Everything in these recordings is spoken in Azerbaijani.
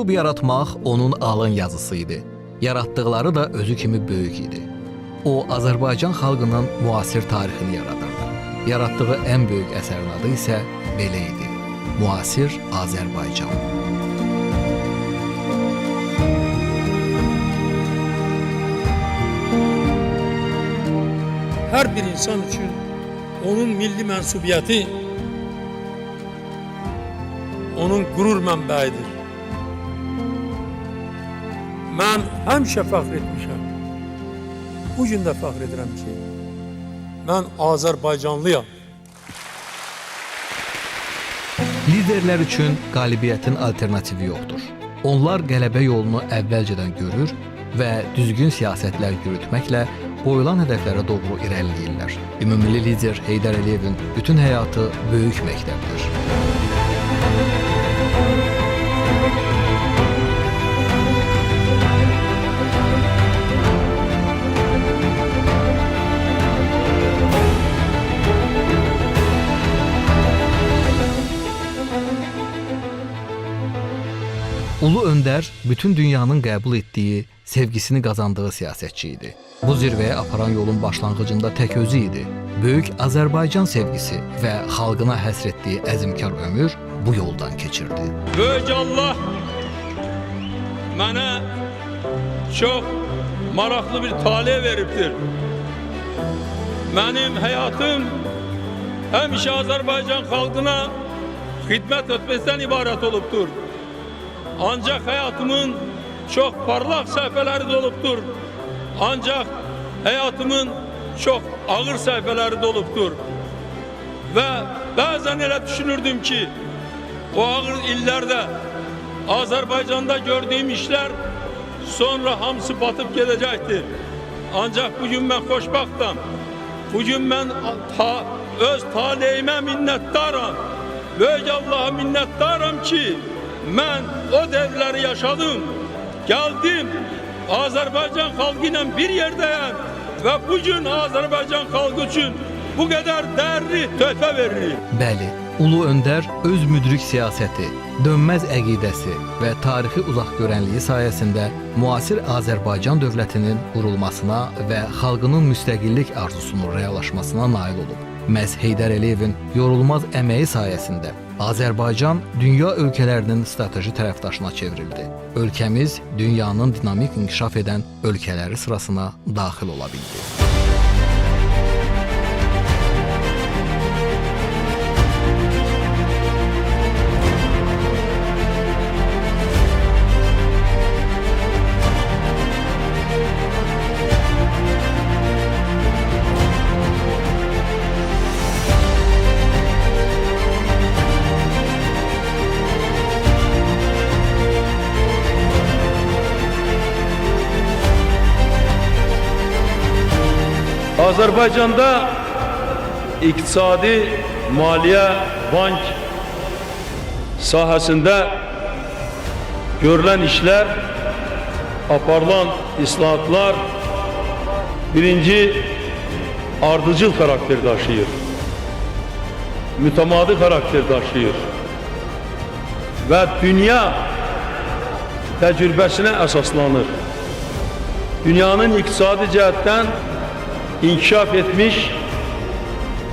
Klub yaratmaq onun alın yazısı idi. Yaratdıqları da özü kimi böyük idi. O, Azərbaycan xalqının müasir tarixini yaradırdı. Yaratdığı ən böyük əsərin adı isə belə idi: Müasir Azərbaycan. Her bir insan için onun milli mensubiyeti onun gurur mənbəyidir. Mən həmişə fəxr etmişəm. Bugün də fəxr edirəm ki, mən Azərbaycanlıyam. Liderlər üçün qalibiyyətin alternativi yoxdur. Onlar qələbə yolunu əvvəlcədən görür və düzgün siyasətlər yürütməklə qoyulan hədəflərə doğru irəliləyirlər. Ümummilli lider Heydər Əliyevin bütün həyatı böyük məktəbdir. Ulu Öndər bütün dünyanın qəbul etdiyi, sevgisini qazandığı siyasətçi idi. Bu zirvəyə aparan yolun başlanğıcında tək özü idi. Böyük Azərbaycan sevgisi və xalqına həsr etdiyi əzmkar ömür bu yoldan keçirdi. Böyük Allah mənə çox maraqlı bir talih veribdir. Mənim həyatım həmişə Azərbaycan xalqına xidmət etməkdən ibarət olubdur. Ancak hayatımın çok parlak sayfaları doluptur. Ancak hayatımın çok ağır sayfaları doluptur. Ve bazen öyle düşünürdüm ki o ağır illerde Azerbaycan'da gördüğüm işler sonra hamısı batıp gelecektir. Ancak bugün ben xoşbaxtam. Bugün ben öz talihime minnettarım. Böyük Allah'a minnettarım ki ben o devleri yaşadım, geldim, Azerbaycan halkıyla bir yerdeyim ve bugün Azerbaycan halkı için bu kadar değerli töhfə veririm. Bəli, Ulu Öndər öz müdrik siyasəti, dönməz əqidəsi və tarixi uzaq görənliyi sayəsində müasir Azərbaycan dövlətinin qurulmasına və xalqının müstəqillik arzusunun reallaşmasına nail olub. Məhz Heydər Əliyevin yorulmaz əməyi sayəsində Azərbaycan dünya ölkələrinin strateji tərəfdaşına çevrildi. Ölkəmiz dünyanın dinamik inkişaf edən ölkələri sırasına daxil ola bildi. Azerbaycan'da iktisadi, maliye, bank sahasında görülen işler, aparılan islahatlar birinci ardıcıl karakter taşıyor. Mütemadi karakter taşıyor. Ve dünya tecrübesine esaslanır. Dünyanın iktisadi cihetten inkişaf etmiş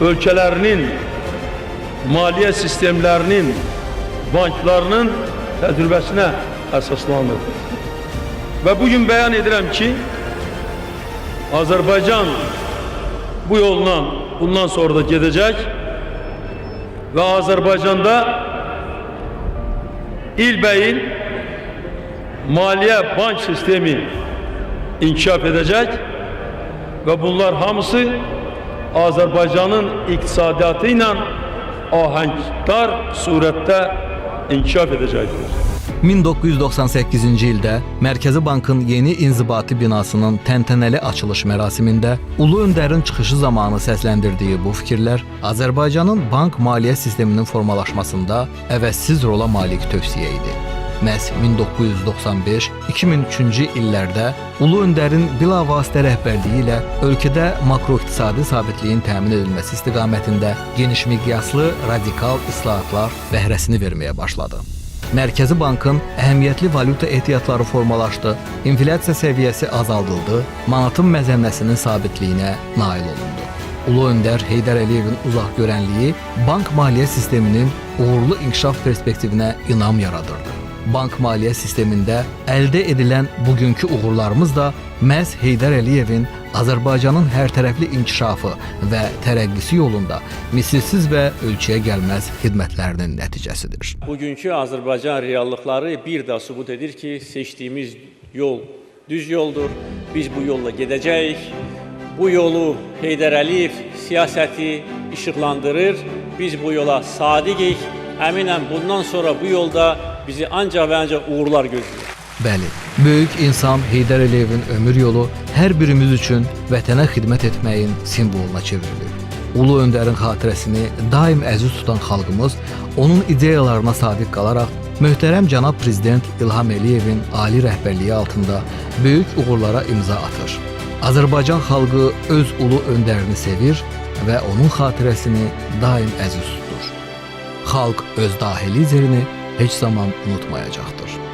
ülkelerinin maliye sistemlerinin, banklarının tecrübesine esaslanır. Ve bugün beyan edirəm ki, Azerbaycan bu yolla bundan sonra da gidecek ve Azerbaycan'da ilbeil maliye bank sistemi inkişaf edecek ve bunlar hamısı Azerbaycan'ın iktisadiyatıyla ahenkdar surette inkişaf edecektir. 1998-ci ildə Mərkəzi Bankın yeni inzibati binasının təntənəli açılış mərasimində Ulu Öndərin çıxışı zamanı səsləndirdiyi bu fikirlər Azərbaycanın bank maliyyə sisteminin formalaşmasında əvəzsiz rola malik tövsiyə idi. Məhz 1995-2003-cü illərdə Ulu Öndərin bilavasitə rəhbərliyi ilə ölkədə makroiqtisadi sabitliyin təmin edilməsi istiqamətində geniş miqyaslı radikal islahatlar bəhrəsini verməyə başladı. Mərkəzi Bankın əhəmiyyətli valyuta ehtiyatları formalaşdı, inflyasiya səviyyəsi azaldıldı, manatın məzənnəsinin sabitliyinə nail olundu. Ulu öndər Heydər Əliyevin uzaqgörənliyi bank-maliyyə sisteminin uğurlu inkişaf perspektivinə inam yaradırdı. Bank-maliyyə sistemində əldə edilən bugünkü uğurlarımız da məhz Heydər Əliyevin Azərbaycanın hərtərəfli inkişafı və tərəqqisi yolunda misilsiz və ölçüyə gəlməz xidmətlərinin nəticəsidir. Bugünkü Azərbaycan reallıqları bir daha sübut edir ki, seçdiyimiz yol düz yoldur. Biz bu yolla gedəcəyik. Bu yolu Heydər Əliyev siyasəti işıqlandırır. Biz bu yola sadiqik. Əminəm bundan sonra bu yolda bizi ancaq və ancaq uğurlar gözləyir. Bəli, böyük insan Heydər Əliyevin ömür yolu hər birimiz üçün vətənə xidmət etməyin simvoluna çevrilir. Ulu öndərin xatirəsini daim əziz tutan xalqımız onun ideyalarına sadiq qalaraq möhtərəm cənab prezident İlham Əliyevin ali rəhbərliyi altında böyük uğurlara imza atır. Azərbaycan xalqı öz ulu öndərini sevir və onun xatirəsini daim əziz tutur. Xalq öz dahi liderini heç zaman unutmayacaqdır.